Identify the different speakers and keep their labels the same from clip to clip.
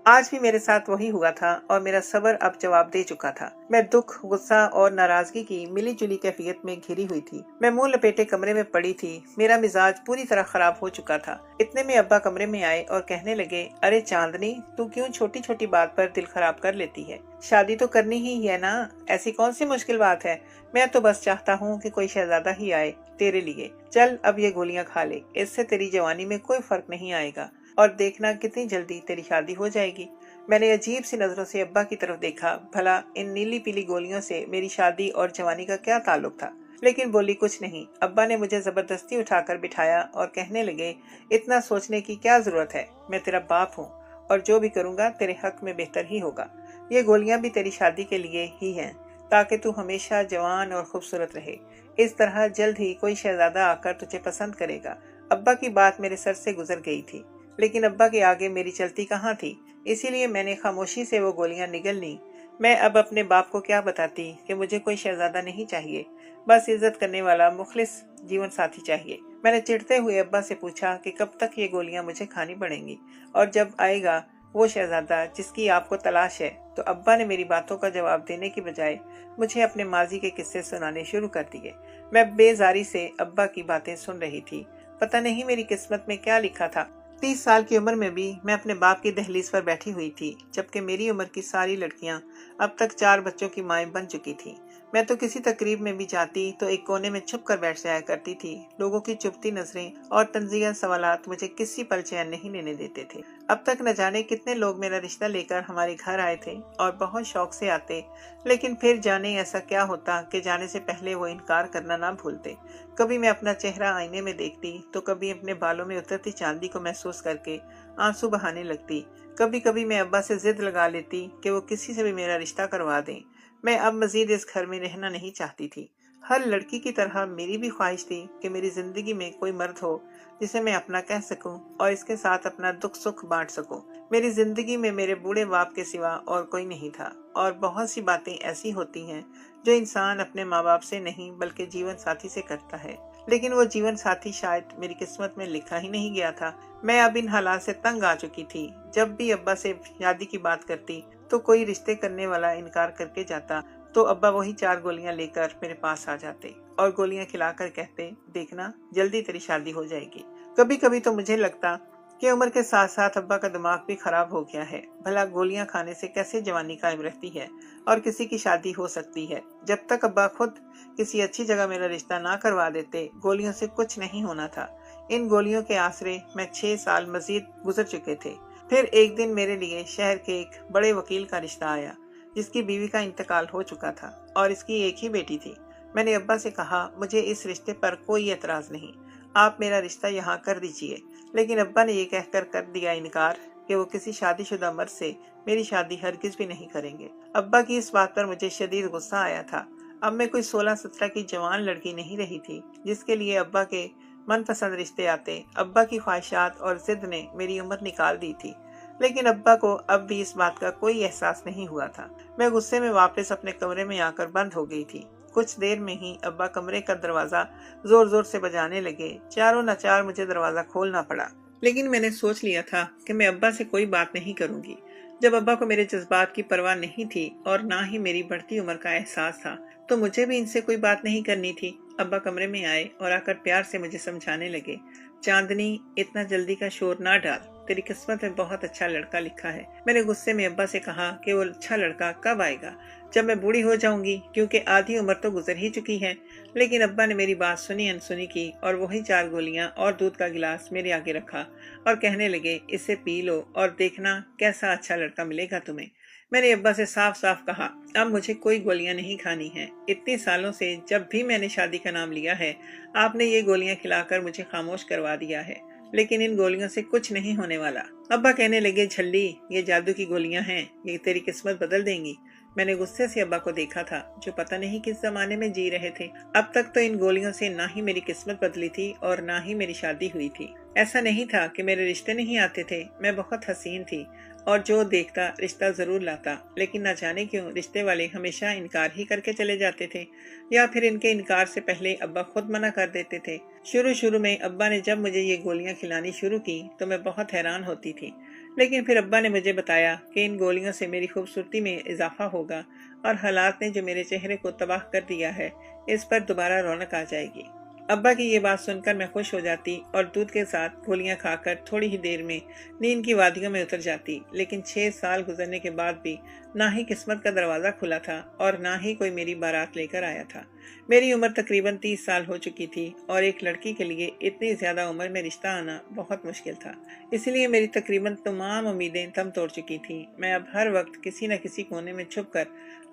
Speaker 1: आज भी मेरे साथ वही हुआ था और मेरा सब्र अब जवाब दे चुका था। मैं दुख, गुस्सा और नाराजगी की मिली जुली कैफियत में घिरी हुई थी। मैं मुंह लपेटे कमरे में पड़ी थी। मेरा मिजाज पूरी तरह खराब हो चुका था। इतने में अब्बा कमरे में आए और कहने लगे, अरे चांदनी, तू क्यों छोटी छोटी बात पर दिल खराब कर लेती है? शादी तो करनी ही है ना, ऐसी कौन सी मुश्किल बात है? मैं तो बस चाहता हूँ कि कोई शहजादा ही आए तेरे लिए। चल अब ये गोलियां खा ले, इससे तेरी जवानी में कोई फर्क नहीं आएगा और देखना कितनी जल्दी तेरी शादी हो जाएगी। मैंने अजीब सी नजरों से अब्बा की तरफ देखा। भला इन नीली पीली गोलियों से मेरी शादी और जवानी का क्या ताल्लुक था? लेकिन बोली कुछ नहीं। अब्बा ने मुझे जबरदस्ती उठाकर बिठाया और कहने लगे, इतना सोचने की क्या जरूरत है? मैं तेरा बाप हूँ और जो भी करूँगा तेरे हक में बेहतर ही होगा। ये गोलियां भी तेरी शादी के लिए ही हैं, ताकि तू हमेशा जवान और खूबसूरत रहे। इस तरह जल्द ही कोई शहजादा आकर तुझे पसंद करेगा। अब्बा की बात मेरे सर से गुजर गई थी, लेकिन अब्बा के आगे मेरी चलती कहाँ थी। इसीलिए मैंने खामोशी से वो गोलियां निगल ली। मैं अब अपने बाप को क्या बताती कि मुझे कोई शहजादा नहीं चाहिए, बस इज्जत करने वाला मुखलिस जीवन साथी चाहिए। मैंने चिढ़ते हुए अब्बा से पूछा कि कब तक ये गोलियां मुझे खानी पड़ेंगी और जब आएगा वो शहजादा जिसकी आपको तलाश है? तो अब्बा ने मेरी बातों का जवाब देने की बजाय मुझे अपने माजी के किस्से सुनाने शुरू कर दिए। मैं बेजारी से अब्बा की बातें सुन रही थी। पता नहीं मेरी किस्मत में क्या लिखा था। 30 साल की उम्र में भी मैं अपने बाप की दहलीज पर बैठी हुई थी, जबकि मेरी उम्र की सारी लड़कियां अब तक 4 बच्चों की माएं बन चुकी थी। मैं तो किसी तकरीब में भी जाती तो एक कोने में छुप कर बैठ जाया करती थी। लोगों की चुभती नजरें और तंजीहा सवालात मुझे किसी पल चैन नहीं लेने देते थे। अब तक न जाने कितने लोग मेरा रिश्ता लेकर हमारे घर आए थे और बहुत शौक से आते, लेकिन फिर जाने ऐसा क्या होता कि जाने से पहले वो इनकार करना ना भूलते। कभी मैं अपना चेहरा आईने में देखती तो कभी अपने बालों में उतरती चांदी को महसूस करके आंसू बहाने लगती। कभी कभी मैं अब्बा से जिद लगा लेती कि वो किसी से भी मेरा रिश्ता करवा दें। मैं अब मजीद इस घर में रहना नहीं चाहती थी। हर लड़की की तरह मेरी भी ख्वाहिश थी कि मेरी जिंदगी में कोई मर्द हो जिसे मैं अपना कह सकूं और इसके साथ अपना दुख सुख बांट सकूं। मेरी जिंदगी में मेरे बूढ़े बाप के सिवा और कोई नहीं था। और बहुत सी बातें ऐसी होती हैं जो इंसान अपने माँ बाप से नहीं बल्कि जीवन साथी से करता है, लेकिन वो जीवन साथी शायद मेरी किस्मत में लिखा ही नहीं गया था। मैं अब इन हालात से तंग आ चुकी थी। जब भी अब्बा से शादी की बात करती तो कोई रिश्ते करने वाला इनकार करके जाता तो अब्बा वही 4 गोलियां लेकर मेरे पास आ जाते और गोलियां खिलाकर कहते, देखना जल्दी तेरी शादी हो जाएगी। कभी कभी तो मुझे लगता कि उम्र के साथ साथ अब्बा का दिमाग भी खराब हो गया है। भला गोलियां खाने से कैसे जवानी कायम रहती है और किसी की शादी हो सकती है? जब तक अब्बा खुद किसी अच्छी जगह मेरा रिश्ता ना करवा देते, गोलियों से कुछ नहीं होना था। इन गोलियों के आसरे मैं 6 साल मजीद गुजर चुके थे। फिर एक दिन मेरे लिए शहर के एक बड़े वकील का रिश्ता आया, जिसकी बीवी का इंतकाल हो चुका था और इसकी एक ही बेटी थी। मैंने अब्बा से कहा, मुझे इस रिश्ते पर कोई एतराज नहीं, आप मेरा रिश्ता यहाँ कर दीजिए। लेकिन अब्बा ने ये कहकर कर दिया इनकार कि वो किसी शादीशुदा मर्द से मेरी शादी हरगिज भी नहीं करेंगे। अब्बा की इस बात पर मुझे शदीद गुस्सा आया था। अब मैं कोई 16-17 की जवान लड़की नहीं रही थी जिसके लिए अब्बा के मनपसंद रिश्ते आते। अब्बा की ख्वाहिशात और जिद ने मेरी उम्र निकाल दी थी, लेकिन अब्बा को अब भी इस बात का कोई एहसास नहीं हुआ था। मैं गुस्से में वापस अपने कमरे में आकर बंद हो गई थी। कुछ देर में ही अब्बा कमरे का दरवाजा जोर जोर से बजाने लगे। चारों नाचार मुझे दरवाजा खोलना पड़ा, लेकिन मैंने सोच लिया था कि मैं अब्बा से कोई बात नहीं करूंगी। जब अब्बा को मेरे जज्बात की परवाह नहीं थी और ना ही मेरी बढ़ती उम्र का एहसास था, तो मुझे भी इनसे कोई बात नहीं करनी थी। अब्बा कमरे में आए और आकर प्यार से मुझे समझाने लगे, चांदनी, इतना जल्दी का शोर ना डाल, तेरी किस्मत में बहुत अच्छा लड़का लिखा है। मैंने गुस्से में अब्बा से कहा कि वो अच्छा लड़का कब आएगा? जब मैं बूढ़ी हो जाऊंगी, क्योंकि आधी उम्र तो गुजर ही चुकी है। लेकिन अब्बा ने मेरी बात सुनी अनसुनी की और वही 4 गोलियां और दूध का गिलास मेरे आगे रखा और कहने लगे, इसे पी लो और देखना कैसा अच्छा लड़का मिलेगा तुम्हें। मैंने अब्बा से साफ साफ कहा, अब मुझे कोई गोलियां नहीं खानी हैं। इतने सालों से जब भी मैंने शादी का नाम लिया है, आपने ये गोलियां खिलाकर मुझे खामोश करवा दिया है, लेकिन इन गोलियों से कुछ नहीं होने वाला। अब्बा कहने लगे, झल्ली, ये जादू की गोलियां हैं, ये तेरी किस्मत बदल देंगी। मैंने गुस्से से अब्बा को देखा था, जो पता नहीं किस जमाने में जी रहे थे। अब तक तो इन गोलियों से ना ही मेरी किस्मत बदली थी और ना ही मेरी शादी हुई थी। ऐसा नहीं था कि मेरे रिश्ते नहीं आते थे। मैं बहुत हसीन थी और जो देखता रिश्ता जरूर लाता, लेकिन न जाने क्यों रिश्ते वाले हमेशा इनकार ही करके चले जाते थे, या फिर इनके इनकार से पहले अब्बा खुद मना कर देते थे। शुरू शुरू में अब्बा ने जब मुझे ये गोलियां खिलानी शुरू की तो मैं बहुत हैरान होती थी। لیکن پھر ابا نے مجھے بتایا کہ ان گولیوں سے میری خوبصورتی میں اضافہ ہوگا اور حالات نے جو میرے چہرے کو تباہ کر دیا ہے اس پر دوبارہ رونق آ جائے گی۔ ابا کی یہ بات سن کر میں خوش ہو جاتی اور دودھ کے ساتھ گولیاں کھا کر تھوڑی ہی دیر میں نیند کی وادیوں میں اتر جاتی، لیکن 6 سال گزرنے کے بعد بھی نہ ہی قسمت کا دروازہ کھلا تھا اور نہ ہی کوئی میری بارات لے کر آیا تھا۔ میری عمر تقریباً 30 سال ہو چکی تھی اور ایک لڑکی کے لیے اتنی زیادہ عمر میں رشتہ آنا بہت مشکل تھا، اس لیے میری تقریباً تمام امیدیں دم توڑ چکی تھیں۔ میں اب ہر وقت کسی نہ کسی کونے میں چھپ کر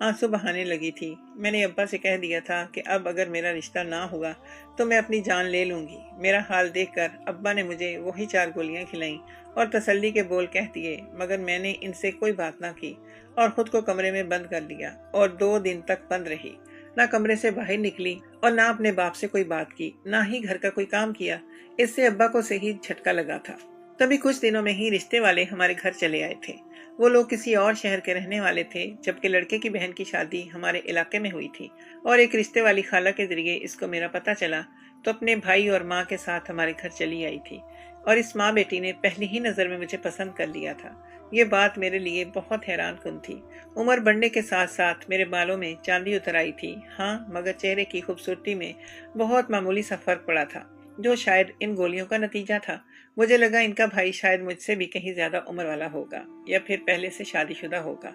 Speaker 1: آنسو بہانے لگی تھی۔ میں نے ابا سے کہہ دیا تھا کہ اب اگر میرا رشتہ نہ ہوا تو میں اپنی جان لے لوں گی۔ میرا حال دیکھ کر ابا نے مجھے وہی 4 گولیاں کھلائیں اور تسلی کے بول کہہ دیے، مگر میں نے ان سے کوئی بات نہ کی اور خود کو کمرے میں بند کر لیا اور 2 دن تک بند رہی۔ نہ کمرے سے باہر نکلی اور نہ اپنے باپ سے کوئی بات کی، نہ ہی گھر کا کوئی کام کیا۔ اس سے ابا کو صحیح جھٹکا لگا تھا۔ تبھی کچھ دنوں میں ہی رشتے والے ہمارے گھر چلے آئے تھے۔ وہ لوگ کسی اور شہر کے رہنے والے تھے، جبکہ لڑکے کی بہن کی شادی ہمارے علاقے میں ہوئی تھی اور ایک رشتے والی خالہ کے ذریعے اس کو میرا پتہ چلا تو اپنے بھائی اور ماں کے ساتھ ہمارے گھر چلی آئی تھی اور اس ماں بیٹی نے پہلی ہی نظر میں مجھے پسند کر لیا تھا۔ یہ بات میرے لیے بہت حیران کن تھی۔ عمر بڑھنے کے ساتھ ساتھ میرے بالوں میں چاندی اتر آئی تھی، ہاں، مگر چہرے کی خوبصورتی میں بہت معمولی سا فرق پڑا تھا، جو شاید ان گولیوں کا نتیجہ تھا۔ مجھے لگا ان کا بھائی شاید مجھ سے بھی کہیں زیادہ عمر والا ہوگا یا پھر پہلے سے شادی شدہ ہوگا،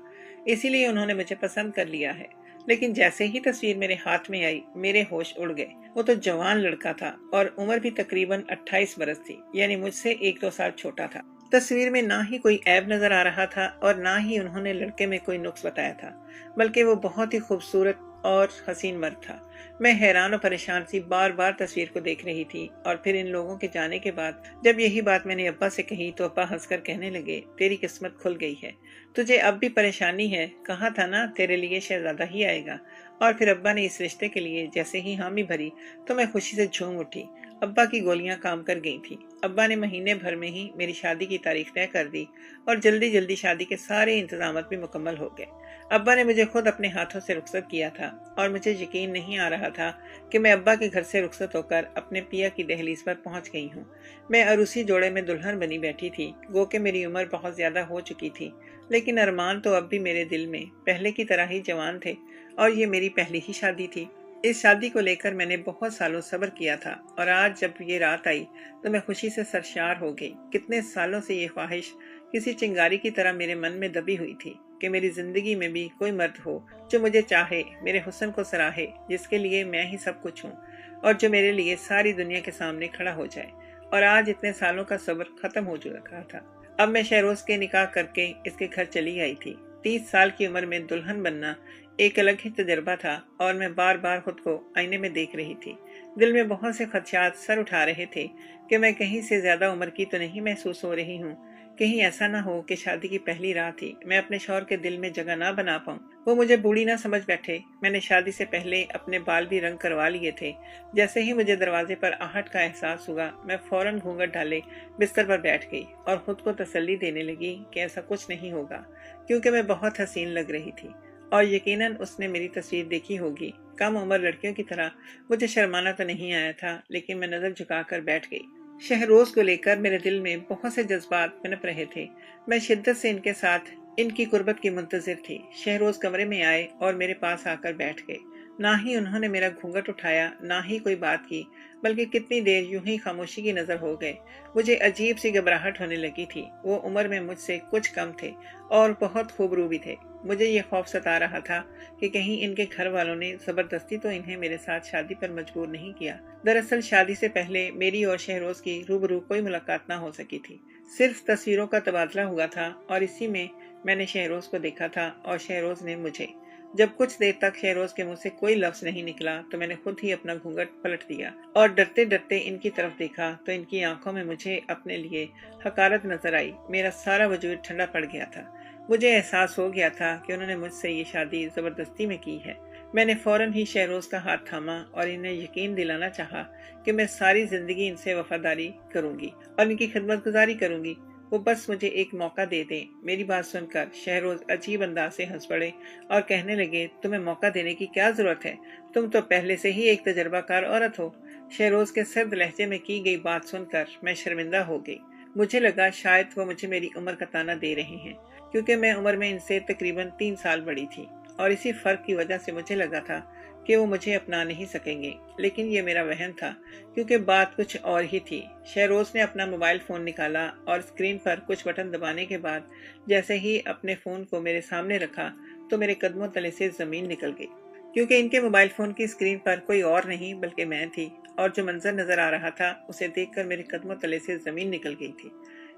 Speaker 1: اسی لیے انہوں نے مجھے پسند کر لیا ہے۔ لیکن جیسے ہی تصویر میرے ہاتھ میں آئی میرے ہوش اڑ گئے۔ وہ تو جوان لڑکا تھا اور عمر بھی تقریباً 28 برس تھی، یعنی مجھ سے 1-2 سال چھوٹا تھا۔ تصویر میں نہ ہی کوئی عیب نظر آ رہا تھا اور نہ ہی انہوں نے لڑکے میں کوئی نقص بتایا تھا، بلکہ وہ بہت ہی خوبصورت اور حسین مرد تھا۔ میں حیران و پریشان سی بار بار تصویر کو دیکھ رہی تھی اور پھر ان لوگوں کے جانے کے بعد جب یہی بات میں نے ابا سے کہی تو ابا ہنس کر کہنے لگے، تیری قسمت کھل گئی ہے، تجھے اب بھی پریشانی ہے، کہا تھا نا تیرے لیے شہزادہ ہی آئے گا۔ اور پھر ابا نے اس رشتے کے لیے جیسے ہی حامی بھری تو میں خوشی سے جھوم اٹھی۔ ابا کی گولیاں کام کر گئی تھی۔ ابا نے مہینے بھر میں ہی میری شادی کی تاریخ طے کر دی اور جلدی جلدی شادی کے سارے انتظامات بھی مکمل ہو گئے۔ ابا نے مجھے خود اپنے ہاتھوں سے رخصت کیا تھا اور مجھے یقین نہیں آ رہا تھا کہ میں ابا کے گھر سے رخصت ہو کر اپنے پیا کی دہلیز پر پہنچ گئی ہوں۔ میں عروسی جوڑے میں دلہن بنی بیٹھی تھی، گو کہ میری عمر بہت زیادہ ہو چکی تھی، لیکن ارمان تو اب بھی میرے دل میں پہلے کی طرح ہی جوان تھے اور یہ میری پہلی ہی شادی تھی۔ اس شادی کو لے کر میں نے بہت سالوں صبر کیا تھا اور آج جب یہ رات آئی تو میں خوشی سے سرشار ہو گئی۔ کتنے سالوں سے یہ خواہش کسی چنگاری کی طرح میرے من میں دبی ہوئی تھی کہ میری زندگی میں بھی کوئی مرد ہو جو مجھے چاہے، میرے حسن کو سراہے، جس کے لیے میں ہی سب کچھ ہوں اور جو میرے لیے ساری دنیا کے سامنے کھڑا ہو جائے۔ اور آج اتنے سالوں کا صبر ختم ہو چکا تھا۔ اب میں شہروز کے نکاح کر کے اس کے گھر چلی آئی تھی۔ 30 سال کی عمر میں دلہن بننا ایک الگ ہی تجربہ تھا اور میں بار بار خود کو آئینے میں دیکھ رہی تھی۔ دل میں بہت سے خدشات سر اٹھا رہے تھے کہ میں کہیں سے زیادہ عمر کی تو نہیں محسوس ہو رہی ہوں، کہیں ایسا نہ ہو کہ شادی کی پہلی رات ہی میں اپنے شوہر کے دل میں جگہ نہ بنا پاؤں، وہ مجھے بوڑھی نہ سمجھ بیٹھے۔ میں نے شادی سے پہلے اپنے بال بھی رنگ کروا لیے تھے۔ جیسے ہی مجھے دروازے پر آہٹ کا احساس ہوا میں فوراً گھونگھٹ ڈالے بستر پر بیٹھ گئی اور خود کو تسلی دینے لگی کہ ایسا کچھ نہیں ہوگا، کیونکہ میں بہت حسین لگ رہی تھی اور یقیناً اس نے میری تصویر دیکھی ہوگی۔ کم عمر لڑکیوں کی طرح مجھے شرمانا تو نہیں آیا تھا، لیکن میں نظر جھکا کر بیٹھ گئی۔ شہروز کو لے کر میرے دل میں بہت سے جذبات پنپ رہے تھے۔ میں شدت سے ان کے ساتھ ان کی قربت کی منتظر تھی۔ شہروز کمرے میں آئے اور میرے پاس آ کر بیٹھ گئے۔ نہ ہی انہوں نے میرا گھونگھٹ اٹھایا، نہ ہی کوئی بات کی، بلکہ کتنی دیر یوں ہی خاموشی کی نظر ہو گئے۔ مجھے عجیب سی گھبراہٹ ہونے لگی تھی۔ وہ عمر میں مجھ سے کچھ کم تھے اور بہت خوبرو بھی تھے۔ مجھے یہ خوف ستا رہا تھا کہ کہیں ان کے گھر والوں نے زبردستی تو انہیں میرے ساتھ شادی پر مجبور نہیں کیا۔ دراصل شادی سے پہلے میری اور شہروز کی روبرو کوئی ملاقات نہ ہو سکی تھی، صرف تصویروں کا تبادلہ ہوا تھا اور اسی میں نے شہروز کو دیکھا تھا اور شہروز نے مجھے۔ جب کچھ دیر تک شہروز کے منہ سے کوئی لفظ نہیں نکلا تو میں نے خود ہی اپنا گھونگھٹ پلٹ دیا اور ڈرتے ڈرتے ان کی طرف دیکھا تو ان کی آنکھوں میں مجھے اپنے لیے حقارت نظر آئی۔ میرا سارا وجود ٹھنڈا پڑ گیا تھا۔ مجھے احساس ہو گیا تھا کہ انہوں نے مجھ سے یہ شادی زبردستی میں کی ہے۔ میں نے فوراً ہی شہروز کا ہاتھ تھاما اور انہیں یقین دلانا چاہا کہ میں ساری زندگی ان سے وفاداری کروں گی اور ان کی خدمت گزاری کروں گی، وہ بس مجھے ایک موقع دے دیں۔ میری بات سن کر شہروز عجیب انداز سے ہنس پڑے اور کہنے لگے، تمہیں موقع دینے کی کیا ضرورت ہے؟ تم تو پہلے سے ہی ایک تجربہ کار عورت ہو۔ شہروز کے سرد لہجے میں کی گئی بات سن کر میں شرمندہ ہو گئی۔ مجھے لگا شاید وہ مجھے میری عمر کا تانا دے رہے ہیں، کیونکہ میں عمر میں ان سے تقریباً 3 سال بڑی تھی، اور اسی فرق کی وجہ سے مجھے لگا تھا کہ وہ مجھے اپنا نہیں سکیں گے۔ لیکن یہ میرا وہم تھا، کیونکہ بات کچھ اور ہی تھی۔ شہروز نے اپنا موبائل فون نکالا اور اسکرین پر کچھ بٹن دبانے کے بعد جیسے ہی اپنے فون کو میرے سامنے رکھا تو میرے قدموں تلے سے زمین نکل گئی، کیونکہ ان کے موبائل فون کی اسکرین پر کوئی اور نہیں بلکہ میں تھی، اور جو منظر نظر آ رہا تھا اسے دیکھ کر میرے قدموں تلے سے زمین نکل گئی تھی۔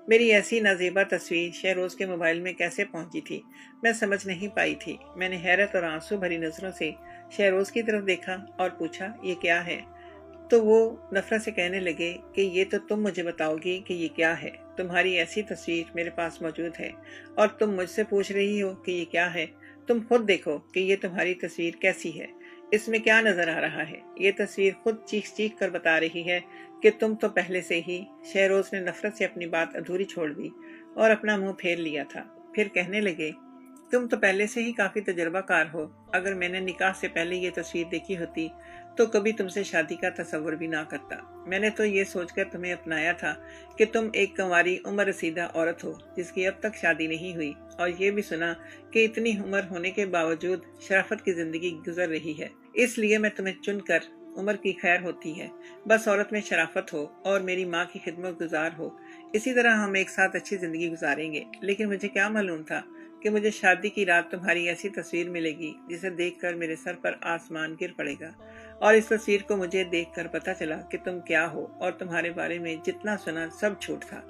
Speaker 1: میری ایسی نازیبا تصویر شہروز کے موبائل میں کیسے پہنچی تھی میں سمجھ نہیں پائی تھی۔ میں نے حیرت اور آنسو بھری نظروں سے شہروز کی طرف دیکھا اور پوچھا، یہ کیا ہے؟ تو وہ نفرت سے کہنے لگے کہ یہ تو تم مجھے بتاؤ گی کہ یہ کیا ہے؟ تمہاری ایسی تصویر میرے پاس موجود ہے اور تم مجھ سے پوچھ رہی ہو کہ یہ کیا ہے؟ تم خود دیکھو کہ یہ تمہاری تصویر کیسی ہے، اس میں کیا نظر آ رہا ہے؟ یہ تصویر خود چیخ چیخ کر بتا رہی ہے کہ تم تو پہلے سے ہی۔ شہروز نے نفرت سے اپنی بات ادھوری چھوڑ دی اور اپنا منہ پھیر لیا تھا۔ پھر کہنے لگے، تم تو پہلے سے ہی کافی تجربہ کار ہو۔ اگر میں نے نکاح سے پہلے یہ تصویر دیکھی ہوتی تو کبھی تم سے شادی کا تصور بھی نہ کرتا۔ میں نے تو یہ سوچ کر تمہیں اپنایا تھا کہ تم ایک کنواری عمر رسیدہ عورت ہو جس کی اب تک شادی نہیں ہوئی، اور یہ بھی سنا کہ اتنی عمر ہونے کے باوجود شرافت کی زندگی گزر رہی ہے۔ اس لیے میں تمہیں چن کر عمر کی خیر ہوتی ہے، بس عورت میں شرافت ہو اور میری ماں کی خدمت گزار ہو، اسی طرح ہم ایک ساتھ اچھی زندگی گزاریں گے۔ لیکن مجھے کیا معلوم تھا کہ مجھے شادی کی رات تمہاری ایسی تصویر ملے گی جسے دیکھ کر میرے سر پر آسمان گر پڑے گا، اور اس تصویر کو مجھے دیکھ کر پتہ چلا کہ تم کیا ہو، اور تمہارے بارے میں جتنا سنا سب جھوٹ تھا۔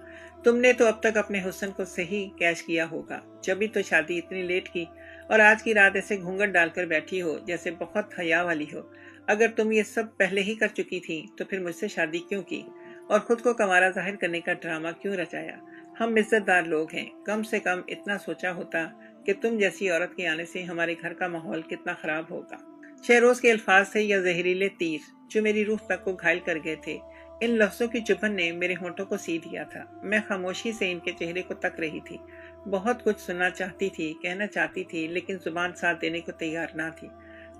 Speaker 1: تم نے تو اب تک اپنے حسن کو صحیح کیش کیا ہوگا، جبھی تو شادی اتنی لیٹ کی، اور آج کی رات ایسے گھونگھٹ ڈال کر بیٹھی ہو جیسے بہت حیا والی ہو۔ اگر تم یہ سب پہلے ہی کر چکی تھی تو پھر مجھ سے شادی کیوں کی، اور خود کو کنوارا ظاہر کرنے کا ڈرامہ کیوں رچایا؟ ہم عزت دار لوگ ہیں، کم سے کم اتنا سوچا ہوتا کہ تم جیسی عورت کے آنے سے ہمارے گھر کا ماحول کتنا خراب ہوگا۔ شہروز کے الفاظ تھے یا زہریلے تیر جو میری روح تک کو گھائل کر گئے تھے۔ ان لفظوں کی چبھن نے میرے ہونٹوں کو سی دیا تھا۔ میں خاموشی سے ان کے چہرے کو تک رہی تھی، بہت کچھ سننا چاہتی تھی، کہنا چاہتی تھی، لیکن زبان ساتھ دینے کو تیار نہ تھی۔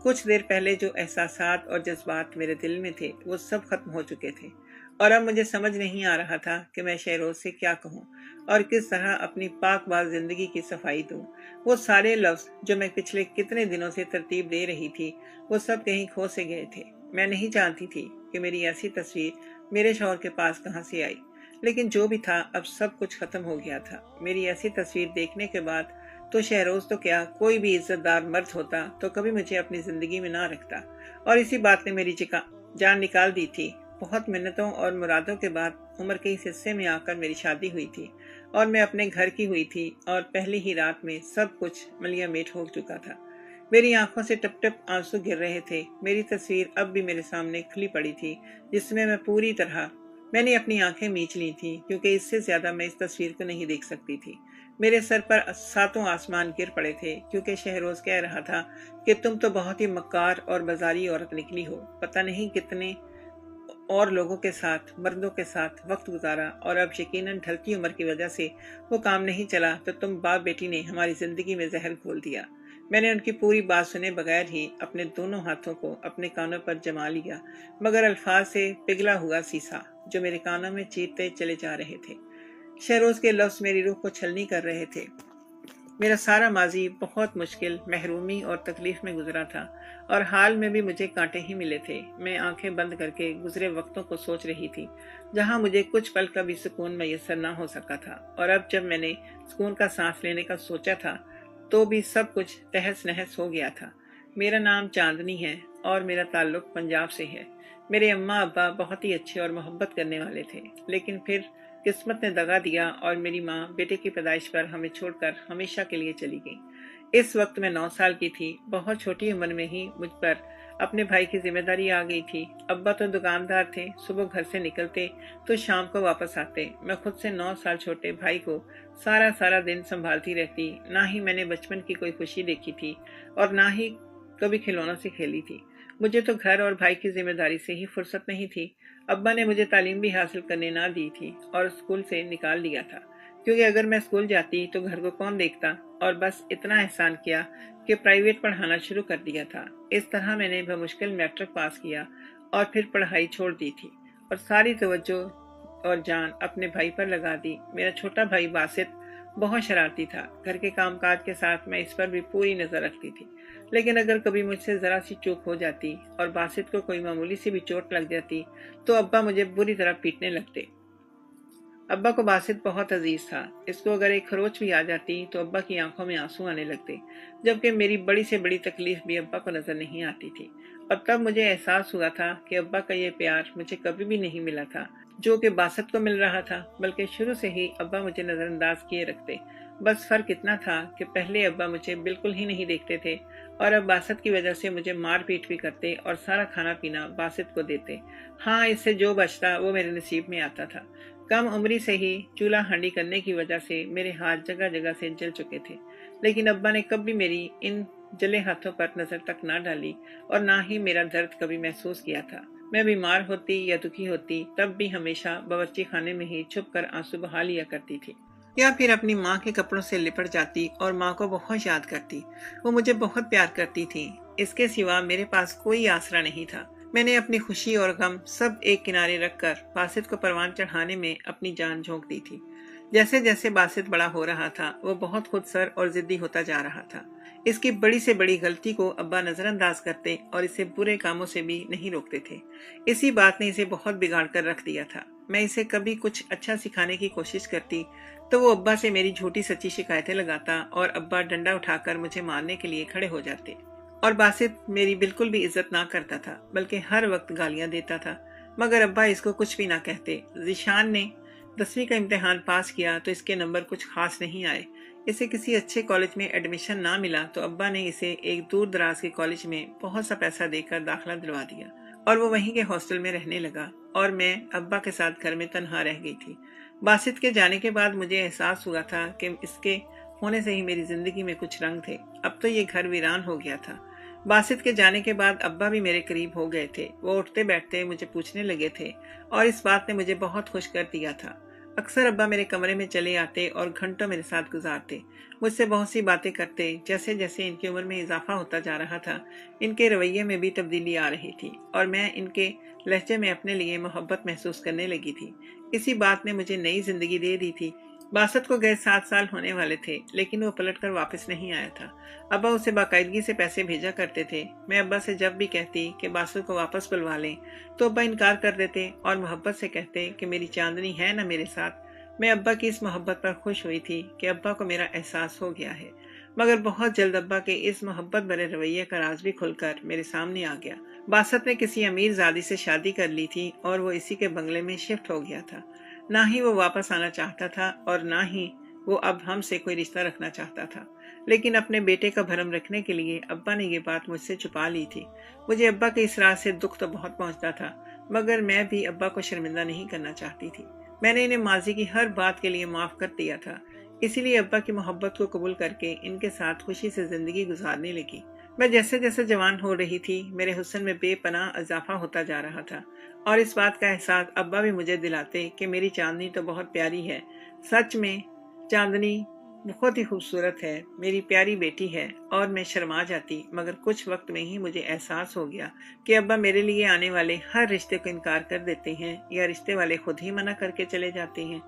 Speaker 1: کچھ دیر پہلے جو احساسات اور جذبات میرے دل میں تھے وہ سب ختم ہو چکے تھے، اور اب مجھے سمجھ نہیں آ رہا تھا کہ میں شہروز سے کیا کہوں اور کس طرح اپنی پاک باز زندگی کی صفائی دوں۔ وہ سارے لفظ جو میں پچھلے کتنے دنوں سے ترتیب دے رہی تھی وہ سب کہیں کھو سے گئے تھے۔ میں نہیں جانتی تھی کہ میری ایسی تصویر میرے شوہر کے پاس کہاں سے آئی، لیکن جو بھی تھا اب سب کچھ ختم ہو گیا تھا۔ میری ایسی تصویر دیکھنے کے بعد تو شہروز تو کیا کوئی بھی عزت دار مرد ہوتا تو کبھی مجھے اپنی زندگی میں نہ رکھتا، اور اسی بات نے میری جان نکال دی تھی۔ بہت منتوں اور مرادوں کے بعد عمر کے اس حصے میں آ کر میری شادی ہوئی تھی، اور میں اپنے گھر کی ہوئی تھی، اور پہلی ہی رات میں سب کچھ ملیا میٹ ہو چکا تھا۔ میری آنکھوں سے ٹپ ٹپ آنسو گر رہے تھے۔ میری تصویر اب بھی میرے سامنے کھلی پڑی تھی، جس میں میں نے اپنی آنکھیں میچ لی تھی، کیونکہ اس سے زیادہ میں اس تصویر کو نہیں دیکھ سکتی تھی۔ میرے سر پر ساتوں آسمان گر پڑے تھے، کیونکہ شہروز کہہ رہا تھا کہ تم تو بہت ہی مکار اور بازاری عورت نکلی ہو، پتہ نہیں کتنے اور لوگوں کے ساتھ، مردوں کے ساتھ وقت گزارا، اور اب یقیناً ڈھلتی عمر کی وجہ سے وہ کام نہیں چلا تو تم باپ بیٹی نے ہماری زندگی میں زہر گھول دیا۔ میں نے ان کی پوری بات سنے بغیر ہی اپنے دونوں ہاتھوں کو اپنے کانوں پر جما لیا، مگر الفاظ سے پگھلا ہوا سیسا جو میرے کانوں میں چیرتے چلے جا رہے تھے۔ شہروز کے لفظ میری روح کو چھلنی کر رہے تھے۔ میرا سارا ماضی بہت مشکل، محرومی اور تکلیف میں گزرا تھا، اور حال میں بھی مجھے کانٹے ہی ملے تھے۔ میں آنکھیں بند کر کے گزرے وقتوں کو سوچ رہی تھی، جہاں مجھے کچھ پل کا بھی سکون میسر نہ ہو سکا تھا، اور اب جب میں نے سکون کا سانس لینے کا سوچا تھا تو بھی سب کچھ تہس نہس ہو گیا تھا۔ میرا نام چاندنی ہے اور میرا تعلق پنجاب سے ہے۔ میرے اماں ابا بہت ہی اچھے اور محبت کرنے والے تھے، لیکن پھر قسمت نے دغا دیا اور میری ماں بیٹے کی پیدائش پر ہمیں چھوڑ کر ہمیشہ کے لیے چلی گئی۔ اس وقت میں 9 سال کی تھی۔ بہت چھوٹی عمر میں ہی مجھ پر اپنے بھائی کی ذمہ داری آ گئی تھی۔ ابا تو دکاندار تھے، صبح گھر سے نکلتے تو شام کو واپس آتے۔ میں خود سے 9 سال چھوٹے بھائی کو سارا دن سنبھالتی رہتی۔ نہ ہی میں نے بچپن کی کوئی خوشی دیکھی تھی اور نہ ہی کبھی کھلونوں سے کھیلی تھی۔ مجھے تو گھر اور بھائی کی ذمہ داری سے ہی فرصت نہیں تھی۔ ابا نے مجھے تعلیم بھی حاصل کرنے نہ دی تھی اور اسکول سے نکال دیا تھا، کیونکہ اگر میں اسکول جاتی تو گھر کو کون دیکھتا، اور بس اتنا احسان کیا کہ پرائیویٹ پڑھانا شروع کر دیا تھا۔ اس طرح میں نے بمشکل میٹرک پاس کیا اور پھر پڑھائی چھوڑ دی تھی، اور ساری توجہ और जान अपने भाई पर लगा दी। मेरा छोटा भाई बासित बहुत शरारती था। घर के कामकाज के साथ मैं इस पर भी पूरी नजर रखती थी, लेकिन अगर कभी मुझसे जरा सी चूक हो जाती और बासित को कोई मामूली सी भी चोट लग जाती तो अब्बा मुझे बुरी तरह पीटने लगते। अब्बा को बासित बहुत अजीज था। इसको अगर एक खरोच भी आ जाती तो अब्बा की आंखों में आंसू आने लगते, जबकि मेरी बड़ी से बड़ी तकलीफ भी अब्बा को नजर नहीं आती थी। और तब मुझे एहसास हुआ था कि अब्बा का ये प्यार मुझे कभी भी नहीं मिला था जो कि बासित को मिल रहा था, बल्कि शुरू से ही अब्बा मुझे नजरअंदाज किए रखते। बस फर्क इतना था कि पहले अब्बा मुझे बिल्कुल ही नहीं देखते थे और अब बासित की वजह से मुझे मार पीट भी करते और सारा खाना पीना बासित को देते। हाँ, इससे जो बचता वो मेरे नसीब में आता था। कम उम्री से ही चूल्हा हांडी करने की वजह से मेरे हाथ जगह जगह से जल चुके थे, लेकिन अब्बा ने कभी मेरी इन जले हाथों पर नजर तक ना डाली और ना ही मेरा दर्द कभी महसूस किया था। मैं बीमार होती या दुखी होती तब भी हमेशा बावर्ची खाने में ही छुप कर आंसू बहा लिया करती थी, या फिर अपनी माँ के कपड़ों से लिपट जाती और माँ को बहुत याद करती। वो मुझे बहुत प्यार करती थी। इसके सिवा मेरे पास कोई आसरा नहीं था। मैंने अपनी खुशी और गम सब एक किनारे रखकर बासित को परवान चढ़ाने में अपनी जान झोंक दी थी। जैसे जैसे बासित बड़ा हो रहा था वो बहुत खुदसर और जिद्दी होता जा रहा था। इसकी बड़ी से बड़ी गलती को अब्बा नजरअंदाज करते और इसे बुरे कामों से भी नहीं रोकते थे। इसी बात ने इसे बहुत बिगाड़ कर रख दिया था। मैं इसे कभी कुछ अच्छा सिखाने की कोशिश करती तो वो अब्बा से मेरी झूठी सच्ची शिकायतें लगाता और अब्बा डंडा उठाकर मुझे मारने के लिए खड़े हो जाते। और बासित मेरी बिल्कुल भी इज्जत ना करता था, बल्कि हर वक्त गालियां देता था, मगर अब्बा इसको कुछ भी ना कहते। ज़ीशान ने 10वीं का इम्तिहान पास किया तो इसके नंबर कुछ खास नहीं आए। इसे किसी अच्छे कॉलेज में एडमिशन ना मिला तो अब्बा ने इसे एक दूर दराज के कॉलेज में बहुत सा पैसा देकर दाखिला दिलवा दिया और वो वहीं के हॉस्टल में रहने लगा और मैं अब्बा के साथ घर में तन्हा रह गई थी। बासित के जाने के बाद मुझे एहसास हुआ था कि इसके होने से ही मेरी जिंदगी में कुछ रंग थे। अब तो ये घर वीरान हो गया था। बासित के जाने के बाद अब्बा भी मेरे करीब हो गए थे। वो उठते बैठते मुझे पूछने लगे थे और इस बात ने मुझे बहुत खुश कर दिया था। अक्सर अब्बा मेरे कमरे में चले आते और घंटों मेरे साथ गुजारते, मुझसे बहुत सी बातें करते। जैसे जैसे इनकी उम्र में इजाफा होता जा रहा था इनके रवैये में भी तब्दीली आ रही थी और मैं इनके लहजे में अपने लिए मोहब्बत महसूस करने लगी थी। इसी बात ने मुझे नई जिंदगी दे दी थी। बासित को गए 7 साल होने वाले थे, लेकिन वो पलटकर वापस नहीं आया था। अब्बा उसे बाकायदगी से पैसे भेजा करते थे। मैं अब्बा से जब भी कहती कि बासित को वापस बुलवा लें तो अब्बा इनकार कर देते और मोहब्बत से कहते कि मेरी चांदनी है ना मेरे साथ। मैं अब्बा की इस मोहब्बत पर खुश हुई थी कि अब्बा को मेरा एहसास हो गया है, मगर बहुत जल्द अब्बा के इस मोहब्बत भरे रवैये का राज भी खुलकर मेरे सामने आ गया। बासित ने किसी अमीर ज़ादी से शादी कर ली थी और वो इसी के बंगले में शिफ्ट हो गया था। ना ही वो वापस आना चाहता था और ना ही वो अब हमसे कोई रिश्ता रखना चाहता था, लेकिन अपने बेटे का भरम रखने के लिए अब्बा ने ये बात मुझसे छुपा ली थी। मुझे अब्बा के इस राज से दुख तो बहुत पहुंचता था, मगर मैं भी अब्बा को शर्मिंदा नहीं करना चाहती थी। मैंने इन्हें माजी की हर बात के लिए माफ कर दिया था, इसीलिए अब्बा की मोहब्बत को कबूल करके इनके साथ खुशी से जिंदगी गुजारने लगी। मैं जैसे जैसे जवान हो रही थी मेरे हुस्न में बेपनाह इजाफा होता जा रहा था और इस बात का एहसास अब्बा भी मुझे दिलाते कि मेरी चांदनी तो बहुत प्यारी है। सच में चांदनी बहुत ही खूबसूरत है, मेरी प्यारी बेटी है। और मैं शर्मा जाती, मगर कुछ वक्त में ही मुझे एहसास हो गया कि अब्बा मेरे लिए आने वाले हर रिश्ते को इनकार कर देते हैं या रिश्ते वाले खुद ही मना करके चले जाते हैं।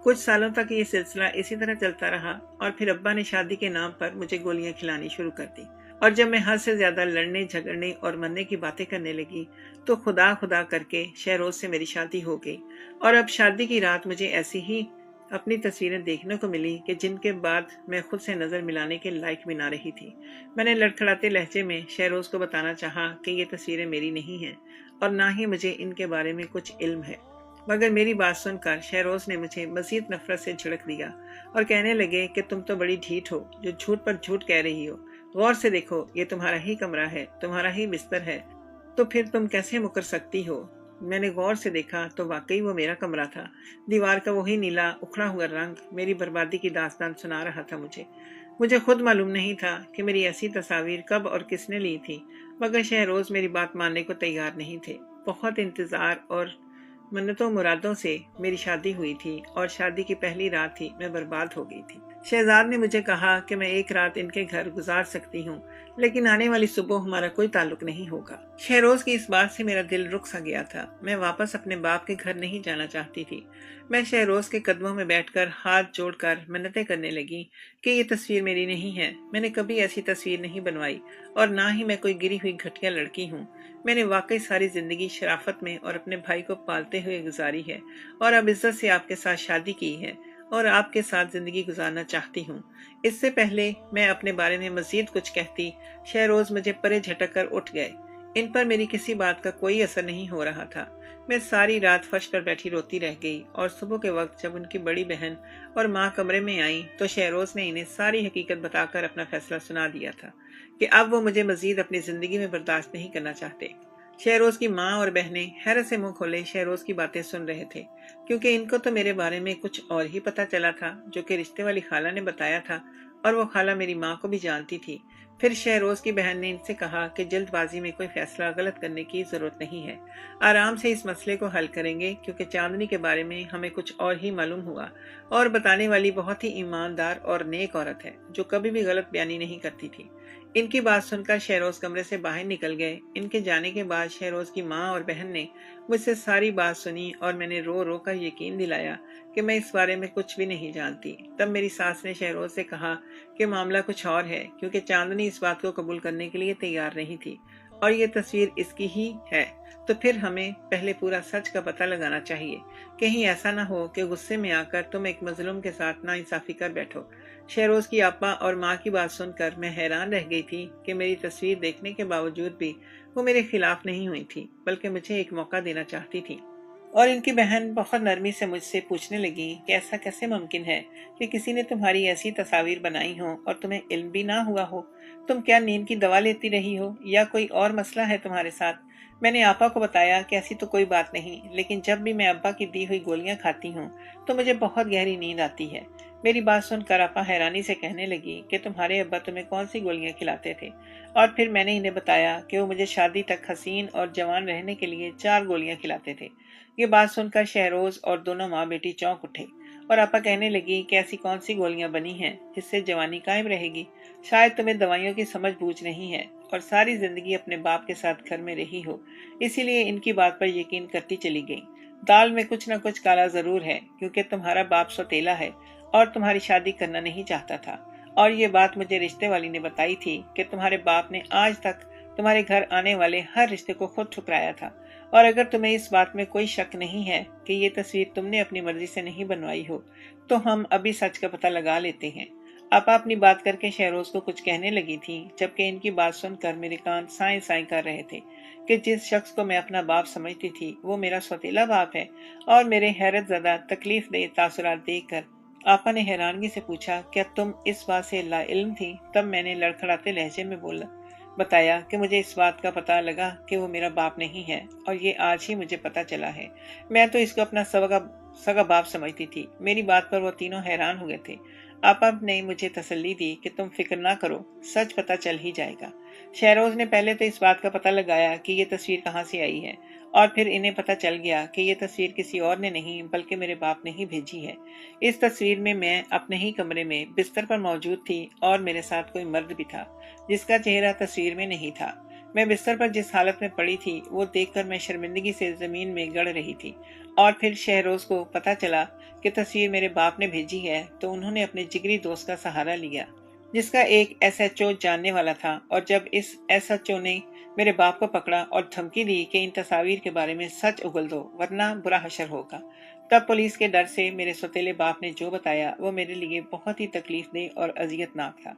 Speaker 1: कुछ सालों तक ये सिलसिला इसी तरह चलता रहा और फिर अब्बा ने शादी के नाम पर मुझे गोलियां खिलानी शुरू कर दी और जब मैं हद से ज्यादा लड़ने झगड़ने और मरने की बातें करने लगी तो खुदा खुदा करके शहरोज से मेरी शादी हो गई। और अब शादी की रात मुझे ऐसी ही अपनी तस्वीरें देखने को मिली कि जिनके बाद मैं खुद से नजर मिलाने के लायक भी ना रही थी। मैंने लड़खड़ाते लहजे में शहरोज को बताना चाहा कि ये तस्वीरें मेरी नहीं हैं और ना ही मुझे इनके बारे में कुछ इल्म है, मगर मेरी बात सुनकर शहरोज ने मुझे मजीद नफरत से झिड़क दिया और कहने लगे कि तुम तो बड़ी ढीठ हो जो झूठ पर झूठ कह रही हो। गौर से देखो, ये तुम्हारा ही कमरा है, तुम्हारा ही बिस्तर है, तो फिर तुम कैसे मुकर सकती हो। मैंने गौर से देखा तो वाकई वो मेरा कमरा था। दीवार का वही नीला उखड़ा हुआ रंग मेरी बर्बादी की दास्तान सुना रहा था। मुझे खुद मालूम नहीं था कि मेरी ऐसी तस्वीर कब और किसने ली थी, मगर शहरोज मेरी बात मानने को तैयार नहीं थे। बहुत इंतजार और मन्नतों मुरादों से मेरी शादी हुई थी और शादी की पहली रात ही मैं बर्बाद हो गई थी। शहजाद ने मुझे कहा कि मैं एक रात इनके घर गुजार सकती हूँ, लेकिन आने वाली सुबह हमारा कोई ताल्लुक नहीं होगा। शहरोज की इस बात से मेरा दिल रुक सा गया था। मैं वापस अपने बाप के घर नहीं जाना चाहती थी। मैं शहरोज के कदमों में बैठकर हाथ जोड़कर मिन्नतें करने लगी कि ये तस्वीर मेरी नहीं है। मैंने कभी ऐसी तस्वीर नहीं बनवाई और ना ही मैं कोई गिरी हुई घटिया लड़की हूँ। मैंने वाकई सारी जिंदगी शराफत में और अपने भाई को पालते हुए गुजारी है और अब इज्जत से आपके साथ शादी की है और आपके साथ जिंदगी गुजारना चाहती हूँ। इससे पहले मैं अपने बारे में मजीद कुछ कहती, शहरोज मुझे परे झटक कर उठ गए। इन पर मेरी किसी बात का कोई असर नहीं हो रहा था। मैं सारी रात फर्श पर बैठी रोती रह गई और सुबह के वक्त जब उनकी बड़ी बहन और माँ कमरे में आई तो शहरोज ने इन्हें सारी हकीकत बताकर अपना फैसला सुना दिया था कि अब वो मुझे मजीद अपनी जिंदगी में बर्दाश्त नहीं करना चाहते। शहरोज की माँ और बहनें हैरत से मुंह खोले शहरोज की बातें सुन रहे थे, क्योंकि इनको तो मेरे बारे में कुछ और ही पता चला था जो कि रिश्ते वाली खाला ने बताया था और वो खाला मेरी माँ को भी जानती थी। फिर शहरोज की बहन ने इनसे कहा कि जल्दबाजी में कोई फैसला गलत करने की जरूरत नहीं है, आराम से इस मसले को हल करेंगे, क्योंकि चांदनी के बारे में हमें कुछ और ही मालूम हुआ और बताने वाली बहुत ही ईमानदार और नेक औरत है जो कभी भी गलत बयानी नहीं करती थी। इनकी बात सुनकर शहरोज कमरे से बाहर निकल गए। इनके जाने के बाद शहरोज की माँ और बहन ने मुझसे सारी बात सुनी और मैंने रो रो कर यकीन दिलाया कि मैं इस बारे में कुछ भी नहीं जानती। तब मेरी सास ने शहरोज से कहा कि मामला कुछ और है, क्योंकि चांदनी इस बात को कबूल करने के लिए तैयार नहीं थी और ये तस्वीर इसकी ही है। तो फिर हमें पहले पूरा सच का पता लगाना चाहिए, कहीं ऐसा ना हो कि गुस्से में आकर तुम एक मजलूम के साथ नाइंसाफी कर बैठो। शहरोज की आपा और माँ की बात सुनकर मैं हैरान रह गई थी कि मेरी तस्वीर देखने के बावजूद भी वो मेरे खिलाफ नहीं हुई थी, बल्कि मुझे एक मौका देना चाहती थी। और इनकी बहन बहुत नरमी से मुझसे पूछने लगी कि ऐसा कैसे मुमकिन है कि किसी ने तुम्हारी ऐसी तस्वीर बनाई हो और तुम्हें इल्म भी ना हुआ हो। तुम क्या नींद की दवा लेती रही हो या कोई और मसला है तुम्हारे साथ? मैंने आपा को बताया कि ऐसी तो कोई बात नहीं, लेकिन जब भी मैं अब्बा की दी हुई गोलियां खाती हूँ तो मुझे बहुत गहरी नींद आती है। मेरी बात सुनकर आपा हैरानी से कहने लगी कि तुम्हारे अब्बा तुम्हें कौन सी गोलियां खिलाते थे? और फिर मैंने इन्हें बताया कि वो मुझे शादी तक हसीन और जवान रहने के लिए 4 गोलियां खिलाते थे। ये बात सुनकर शहरोज और दोनों माँ बेटी चौंक उठे और आपा कहने लगी कि ऐसी कौन सी गोलियां बनी हैं जिससे जवानी कायम रहेगी? शायद तुम्हें दवाइयों की समझ बूझ नहीं है और सारी जिंदगी अपने बाप के साथ घर में रही हो, इसीलिए इनकी बात पर यकीन करती चली गई। दाल में कुछ न कुछ काला जरूर है, क्योंकि तुम्हारा बाप सौतेला है और तुम्हारी शादी करना नहीं चाहता था। और ये बात मुझे रिश्ते वाली ने बताई थी कि तुम्हारे बाप ने आज तक तुम्हारे घर आने वाले हर रिश्ते को खुद ठुकराया था। और अगर तुम्हें इस बात में कोई शक नहीं है कि ये तस्वीर तुमने अपनी मर्जी से नहीं बनवाई हो, तो हम अभी सच का पता लगा लेते हैं। आपा अपनी बात करके शहरोज को कुछ कहने लगी थी, जबकि इनकी बात सुनकर मेरे कान साए साए कर रहे थे कि जिस शख्स को मैं अपना बाप समझती थी वो मेरा सौतेला बाप है। और मेरे हैरत ज़दा तकलीफ दे तासुरात देखकर आपा ने हैरानगी से पूछा, क्या तुम इस बात से लाइल्म थी? तब मैंने लड़खड़ाते लहजे में बताया कि मुझे इस बात का पता लगा कि वो मेरा बाप नहीं है और ये आज ही मुझे पता चला है। मैं तो इसको अपना सगा बाप समझती थी। मेरी बात पर वो तीनों हैरान हो गए थे। आपा ने मुझे तसल्ली दी कि तुम फिक्र ना करो, सच पता चल ही जाएगा। शहरोज ने पहले तो इस बात का पता लगाया कि ये तस्वीर कहाँ से आई है और फिर इन्हें पता चल गया कि ये तस्वीर किसी और ने नहीं बल्कि मेरे बाप ने ही भेजी है। इस तस्वीर में मैं अपने ही कमरे में बिस्तर पर मौजूद थी और मेरे साथ कोई मर्द भी था जिसका चेहरा तस्वीर में नहीं था। मैं बिस्तर पर जिस हालत में पड़ी थी वो देखकर मैं शर्मिंदगी से जमीन में गड़ रही थी। और फिर शहरोज को पता चला कि तस्वीर मेरे बाप ने भेजी है तो उन्होंने अपने जिगरी दोस्त का सहारा लिया जिसका एक एसएचओ जानने वाला था। और जब इस एसएचओ ने मेरे बाप को पकड़ा और धमकी दी कि इन तस्वीर के बारे में सच उगल दो वरना बुरा हशर होगा, तब पुलिस के डर से मेरे सौतेले बाप ने जो बताया वो मेरे लिए बहुत ही तकलीफ दे और अजियतनाक था।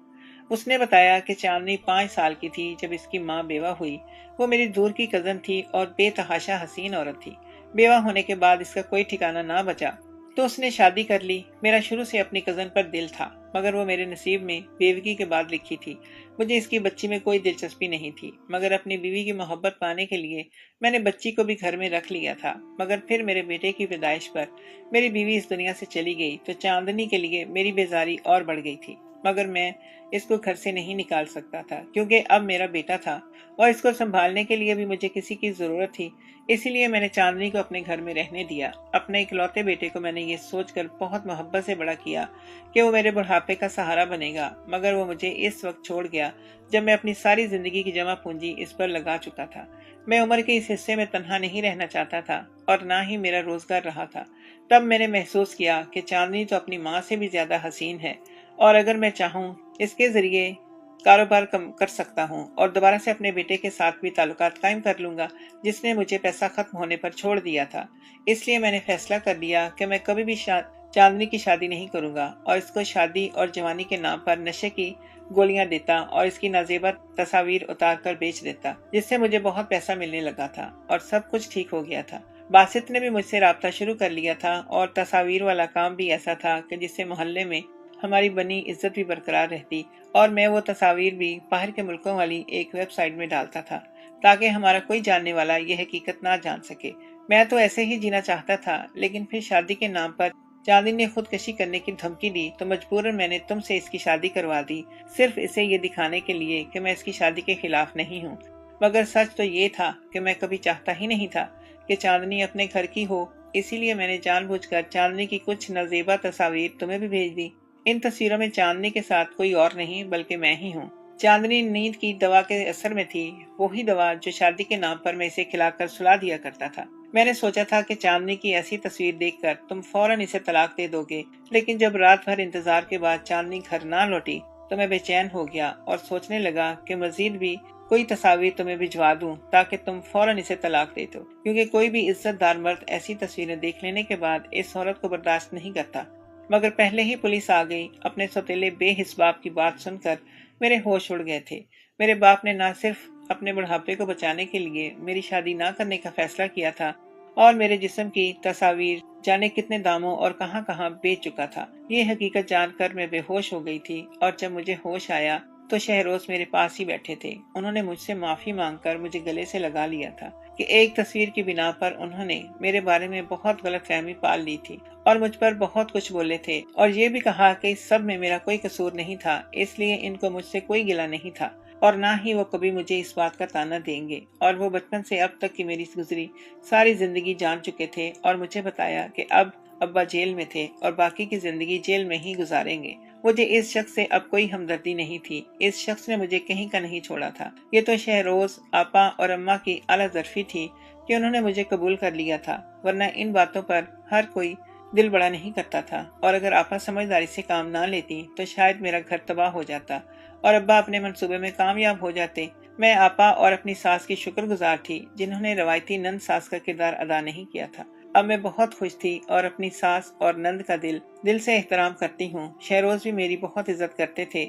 Speaker 1: उसने बताया कि चांदनी 5 साल की थी जब इसकी माँ बेवा हुई। वो मेरी दूर की कजन थी और बेतहाशा हसीन औरत थी। बेवा होने के बाद इसका कोई ठिकाना ना बचा तो उसने शादी कर ली। मेरा शुरू से अपनी कजन पर दिल था, मगर वो मेरे नसीब में बेवगी के बाद लिखी थी। मुझे इसकी बच्ची में कोई दिलचस्पी नहीं थी, मगर अपनी बीवी की मोहब्बत पाने के लिए मैंने बच्ची को भी घर में रख लिया था। मगर फिर मेरे बेटे की पैदाइश पर मेरी बीवी इस दुनिया से चली गई तो चांदनी के लिए मेरी बेजारी और बढ़ गई थी। मगर मैं इसको घर से नहीं निकाल सकता था क्योंकि अब मेरा बेटा था और इसको संभालने के लिए भी मुझे किसी की ज़रूरत थी। इसीलिए मैंने चांदनी को अपने घर में रहने दिया। अपने इकलौते बेटे को मैंने ये सोचकर बहुत मोहब्बत से बड़ा किया कि वो मेरे बुढ़ापे का सहारा बनेगा, मगर वो मुझे इस वक्त छोड़ गया जब मैं अपनी सारी ज़िंदगी की जमा पूंजी इस पर लगा चुका था। मैं उम्र के इस हिस्से में तन्हा नहीं रहना चाहता था और ना ही मेरा रोज़गार रहा था। तब मैंने महसूस किया कि चांदनी तो अपनी माँ से भी ज़्यादा हसीन है और अगर मैं चाहूँ इसके ज़रिए कारोबार कम कर सकता हूँ और दोबारा से अपने बेटे के साथ भी ताल्लुकात कायम कर लूँगा जिसने मुझे पैसा ख़त्म होने पर छोड़ दिया था। इसलिए मैंने फैसला कर लिया कि मैं कभी भी चांदनी की शादी नहीं करूँगा और इसको शादी और जवानी के नाम पर नशे की गोलियां देता और इसकी नाजेबा तस्वीर उतार कर बेच देता, जिससे मुझे बहुत पैसा मिलने लगा था और सब कुछ ठीक हो गया था। बासित ने भी मुझसे राब्ता शुरू कर लिया था और तस्वीर वाला काम भी ऐसा था कि जिससे मोहल्ले में हमारी बनी इज्जत भी बरकरार रहती और मैं वो तस्वीर भी बाहर के मुल्कों वाली एक वेबसाइट में डालता था ताकि हमारा कोई जानने वाला यह हकीकत ना जान सके। मैं तो ऐसे ही जीना चाहता था, लेकिन फिर शादी के नाम पर चांदनी ने खुदकशी करने की धमकी दी तो मजबूरन मैंने तुमसे इसकी शादी करवा दी, सिर्फ इसे ये दिखाने के लिए कि मैं इसकी शादी के खिलाफ नहीं हूँ। मगर सच तो ये था कि मैं कभी चाहता ही नहीं था कि चांदनी अपने घर की हो। इसीलिए मैंने जानबूझकर चांदनी की कुछ नजेबा तस्वीर तुम्हें भी भेज दी। इन तस्वीरों में चांदनी के साथ कोई और नहीं बल्कि मैं ही हूँ। चांदनी नींद की दवा के असर में थी, वही दवा जो शादी के नाम पर मैं इसे खिलाकर सुला दिया करता था। मैंने सोचा था कि चांदनी की ऐसी तस्वीर देखकर तुम फौरन इसे तलाक दे दोगे, लेकिन जब रात भर इंतजार के बाद चांदनी घर ना लौटी तो मैं बेचैन हो गया और सोचने लगा कि मजीद भी कोई तस्वीर तुम्हें भिजवा दूं ताकि तुम फौरन इसे तलाक दे दो, क्योंकि कोई भी इज्जतदार मर्द ऐसी तस्वीरें देख लेने के बाद इस औरत को बर्दाश्त नहीं करता। मगर पहले ही पुलिस आ गई। अपने सौतेले बेहिस बाप की बात सुनकर मेरे होश उड़ गए थे। मेरे बाप ने न सिर्फ अपने बुढ़ापे को बचाने के लिए मेरी शादी ना करने का फैसला किया था और मेरे जिस्म की तस्वीर जाने कितने दामों और कहां कहां बेच चुका था। ये हकीकत जानकर मैं बेहोश हो गई थी और जब मुझे होश आया तो शहरोज मेरे पास ही बैठे थे। उन्होंने मुझसे माफी मांगकर मुझे गले से लगा लिया था कि एक तस्वीर की बिना पर उन्होंने मेरे बारे में बहुत गलतफहमी पाल ली थी और मुझ पर बहुत कुछ बोले थे और ये भी कहा कि इस सब में मेरा कोई कसूर नहीं था, इसलिए इनको मुझसे कोई गिला नहीं था और ना ही वो कभी मुझे इस बात का ताना देंगे। और वो बचपन से अब तक की मेरी गुजरी सारी जिंदगी जान चुके थे और मुझे बताया कि अब अब्बा जेल में थे और बाकी की जिंदगी जेल में ही गुजारेंगे। मुझे इस शख्स से अब कोई हमदर्दी नहीं थी। इस शख्स ने मुझे कहीं का नहीं छोड़ा था। ये तो शहरोज, आपा और अम्मा की आला ज़र्फी थी कि उन्होंने मुझे कबूल कर लिया था, वरना इन बातों पर हर कोई दिल बड़ा नहीं करता था और अगर आपा समझदारी से काम ना लेती तो शायद मेरा घर तबाह हो जाता और अब्बा अपने मंसूबे में कामयाब हो जाते। मैं आपा और अपनी सास की शुक्रगुजार थी जिन्होंने रवायती नंद सास का किरदार अदा नहीं किया था। अब मैं बहुत खुश थी और अपनी सास और नंद का दिल से एहतराम करती हूँ। शहरोज भी मेरी बहुत इज्जत करते थे